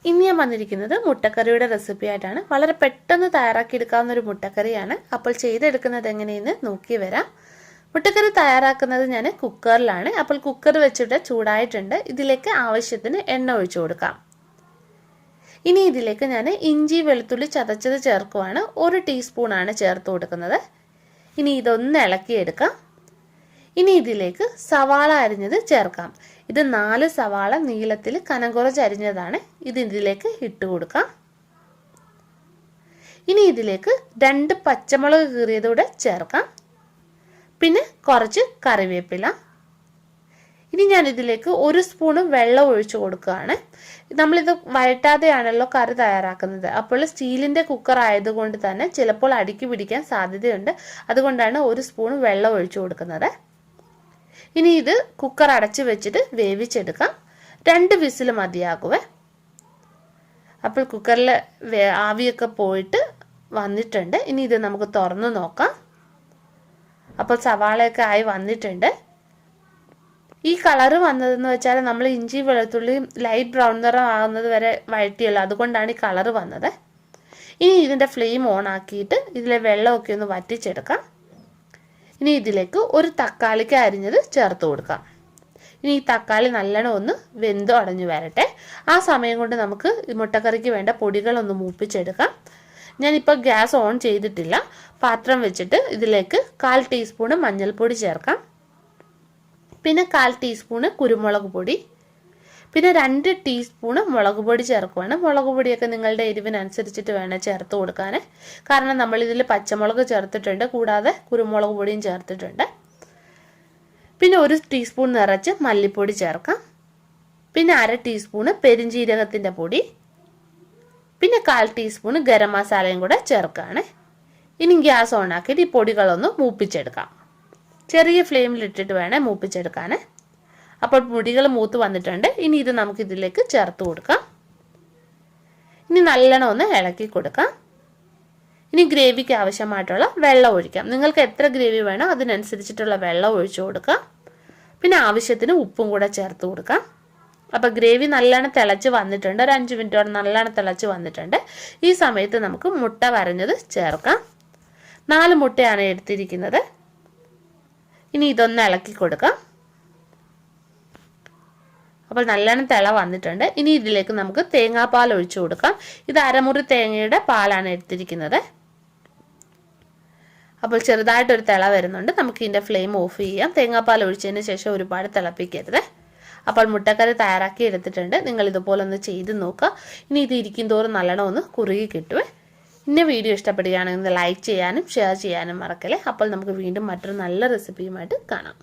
ഇനി ഞാൻ വന്നിരിക്കുന്നത് മുട്ടക്കറിയുടെ റെസിപ്പി ആയിട്ടാണ്. വളരെ പെട്ടെന്ന് തയ്യാറാക്കിയെടുക്കാവുന്ന ഒരു മുട്ടക്കറിയാണ്. അപ്പോൾ ചെയ്തെടുക്കുന്നത് എങ്ങനെയെന്ന് നോക്കി വരാം. മുട്ടക്കറി തയ്യാറാക്കുന്നത് ഞാൻ കുക്കറിലാണ്. അപ്പോൾ കുക്കർ വെച്ചിട്ട് ചൂടായിട്ടുണ്ട്. ഇതിലേക്ക് ആവശ്യത്തിന് എണ്ണ ഒഴിച്ചു കൊടുക്കാം. ഇനി ഇതിലേക്ക് ഞാൻ ഇഞ്ചി വെളുത്തുള്ളി ചതച്ചത് ചേർക്കുവാണ്. 1 ടീസ്പൂണാണ് ചേർത്ത് കൊടുക്കുന്നത്. ഇനി ഇതൊന്ന് ഇളക്കിയെടുക്കാം. ഇനി ഇതിലേക്ക് സവാള അരിഞ്ഞത് ചേർക്കാം. ഇത് 4 സവാള നീളത്തിൽ കനം കുറച്ച് അരിഞ്ഞതാണ്. ഇതിലേക്ക് ഇട്ട് കൊടുക്കാം. ഇനി ഇതിലേക്ക് 2 പച്ചമുളക് കീറിയതൂടെ ചേർക്കാം. പിന്നെ കുറച്ച് കറിവേപ്പില. ഇനി ഞാൻ ഇതിലേക്ക് 1 സ്പൂൺ വെള്ളം ഒഴിച്ചു കൊടുക്കുകയാണ്. നമ്മളിത് വഴറ്റാതെയാണല്ലോ കറി തയ്യാറാക്കുന്നത്. അപ്പോൾ സ്റ്റീലിൻ്റെ കുക്കർ ആയതുകൊണ്ട് തന്നെ ചിലപ്പോൾ അടിക്ക് പിടിക്കാൻ സാധ്യതയുണ്ട്. അതുകൊണ്ടാണ് 1 സ്പൂൺ വെള്ളം ഒഴിച്ചു കൊടുക്കുന്നത്. ഇനി ഇത് കുക്കർ അടച്ചു വെച്ചിട്ട് വേവിച്ചെടുക്കാം. 2 വിസിൽ മതിയാകുവേ. അപ്പോൾ കുക്കറിൽ ആവിയൊക്കെ പോയിട്ട് വന്നിട്ടുണ്ട്. ഇനി ഇത് നമുക്ക് തുറന്ന് നോക്കാം. അപ്പോൾ സവാളയൊക്കെ ആയി വന്നിട്ടുണ്ട്. ഈ കളറ് വന്നതെന്ന് വെച്ചാൽ നമ്മൾ ഇഞ്ചി വെളുത്തുള്ളി ലൈറ്റ് ബ്രൗൺ നിറം ആകുന്നത് വരെ വഴറ്റിയല്ലോ, അതുകൊണ്ടാണ് ഈ കളറ് വന്നത്. ഇനി ഇതിൻ്റെ ഫ്ലെയിം ഓൺ ആക്കിയിട്ട് ഇതിലെ വെള്ളമൊക്കെ ഒന്ന് വറ്റിച്ചെടുക്കാം. ഇനി ഇതിലേക്ക് 1 തക്കാളിക്ക് അരിഞ്ഞത് ചേർത്ത് കൊടുക്കാം. ഇനി ഈ തക്കാളി നല്ലോണം ഒന്ന് വെന്ത് ഉടഞ്ഞു വരട്ടെ. ആ സമയം കൊണ്ട് നമുക്ക് മുട്ടക്കറിക്ക് വേണ്ട പൊടികളൊന്ന് മൂപ്പിച്ചെടുക്കാം. ഞാനിപ്പോൾ ഗ്യാസ് ഓൺ ചെയ്തിട്ടില്ല. പാത്രം വെച്ചിട്ട് ഇതിലേക്ക് 1/4 ടീസ്പൂൺ മഞ്ഞൾപ്പൊടി ചേർക്കാം. പിന്നെ 1/4 ടീസ്പൂൺ കുരുമുളക് പൊടി. പിന്നെ 2 ടീസ്പൂൺ മുളക് പൊടി ചേർക്കുവാണ്. മുളക് പൊടിയൊക്കെ നിങ്ങളുടെ എരിവിനനുസരിച്ചിട്ട് വേണം ചേർത്ത് കൊടുക്കാൻ. കാരണം നമ്മളിതിൽ പച്ചമുളക് ചേർത്തിട്ടുണ്ട്, കൂടാതെ കുരുമുളക് പൊടിയും ചേർത്തിട്ടുണ്ട്. പിന്നെ 1 ടീസ്പൂൺ നിറച്ച് മല്ലിപ്പൊടി ചേർക്കാം. പിന്നെ 1/2 ടീസ്പൂൺ പെരിഞ്ജീരകത്തിൻ്റെ പൊടി. പിന്നെ 1/4 ടീസ്പൂൺ ഗരം മസാലയും കൂടെ ചേർക്കുകയാണ്. ഇനി ഗ്യാസ് ഓൺ ആക്കിയിട്ട് ഈ പൊടികളൊന്ന് മൂപ്പിച്ചെടുക്കാം. ചെറിയ ഫ്ലെയിമിലിട്ടിട്ട് വേണം മൂപ്പിച്ചെടുക്കാൻ. അപ്പോൾ പൊടികൾ മൂത്ത് വന്നിട്ടുണ്ട്. ഇനി ഇത് നമുക്ക് ഇതിലേക്ക് ചേർത്ത് കൊടുക്കാം. ഇനി നല്ലോണം ഒന്ന് ഇളക്കി കൊടുക്കാം. ഇനി ഗ്രേവിക്ക് ആവശ്യമായിട്ടുള്ള വെള്ളം ഒഴിക്കാം. നിങ്ങൾക്ക് എത്ര ഗ്രേവി വേണോ അതിനനുസരിച്ചിട്ടുള്ള വെള്ളം ഒഴിച്ചു കൊടുക്കാം. പിന്നെ ആവശ്യത്തിന് ഉപ്പും കൂടെ ചേർത്ത് കൊടുക്കാം. അപ്പോൾ ഗ്രേവി നല്ലോണം തിളച്ച് വന്നിട്ടുണ്ട്. ഒരു 5 മിനിറ്റോടെ നല്ലോണം തിളച്ച് വന്നിട്ടുണ്ട്. ഈ സമയത്ത് നമുക്ക് മുട്ട വരഞ്ഞത് ചേർക്കാം. 4 മുട്ടയാണ് എടുത്തിരിക്കുന്നത്. ഇനി ഇതൊന്ന് ഇളക്കി കൊടുക്കാം. അപ്പോൾ നല്ലോണം തിള വന്നിട്ടുണ്ട്. ഇനി ഇതിലേക്ക് നമുക്ക് തേങ്ങാപ്പാൽ ഒഴിച്ചു കൊടുക്കാം. ഇത് 1/2 മുറി തേങ്ങയുടെ പാലാണ് എടുത്തിരിക്കുന്നത്. അപ്പോൾ ചെറുതായിട്ടൊരു തിള വരുന്നുണ്ട്. നമുക്ക് ഇതിൻ്റെ ഫ്ലെയിം ഓഫ് ചെയ്യാം. തേങ്ങാപ്പാൽ ഒഴിച്ചതിന് ശേഷം ഒരുപാട് തിളപ്പിക്കരുത്. അപ്പോൾ മുട്ടക്കറി തയ്യാറാക്കി എടുത്തിട്ടുണ്ട്. നിങ്ങൾ ഇതുപോലെ ഒന്ന് ചെയ്ത് നോക്കുക. ഇനി ഇത് ഇരിക്കും തോറും നല്ലോണം ഒന്ന് കുറുകി കിട്ടുവേ. ഇന്ന വീഡിയോ ഇഷ്ടപ്പെടുകയാണെങ്കിൽ ലൈക്ക് ചെയ്യാനും ഷെയർ ചെയ്യാനും മറക്കല്ലേ. അപ്പോൾ നമുക്ക് വീണ്ടും മറ്റൊരു നല്ല റെസിപ്പിയുമായിട്ട് കാണാം.